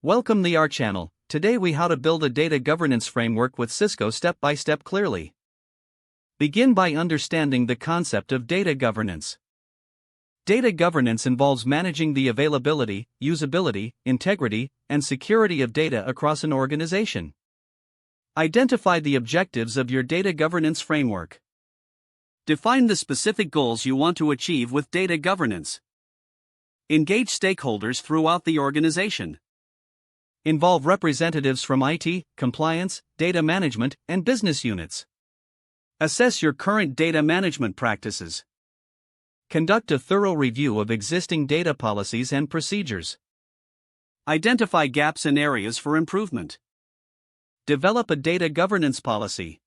Welcome to our channel. Today we how to build a data governance framework with Cisco step by step clearly. Begin by understanding the concept of data governance. Data governance involves managing the availability, usability, integrity, and security of data across an organization. Identify the objectives of your data governance framework. Define the specific goals you want to achieve with data governance. Engage stakeholders throughout the organization. Involve representatives from IT, compliance, data management, and business units. Assess your current data management practices. Conduct a thorough review of existing data policies and procedures. Identify gaps and areas for improvement. Develop a data governance policy.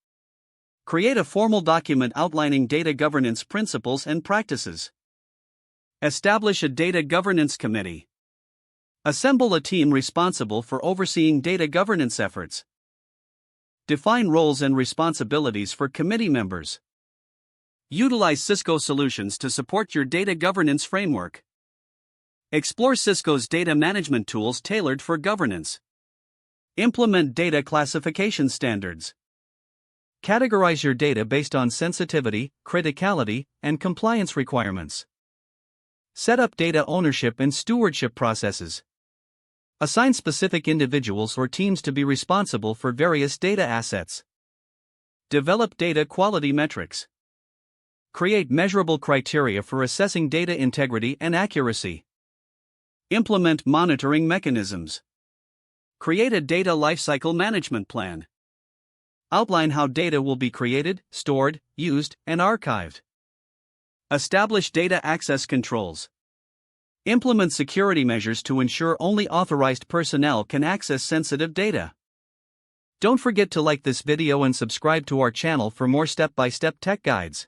Create a formal document outlining data governance principles and practices. Establish a data governance committee. Assemble a team responsible for overseeing data governance efforts. Define roles and responsibilities for committee members. Utilize Cisco solutions to support your data governance framework. Explore Cisco's data management tools tailored for governance. Implement data classification standards. Categorize your data based on sensitivity, criticality, and compliance requirements. Set up data ownership and stewardship processes. Assign specific individuals or teams to be responsible for various data assets. Develop data quality metrics. Create measurable criteria for assessing data integrity and accuracy. Implement monitoring mechanisms. Create a data lifecycle management plan. Outline how data will be created, stored, used, and archived. Establish data access controls. Implement security measures to ensure only authorized personnel can access sensitive data. Don't forget to like this video and subscribe to our channel for more step-by-step tech guides.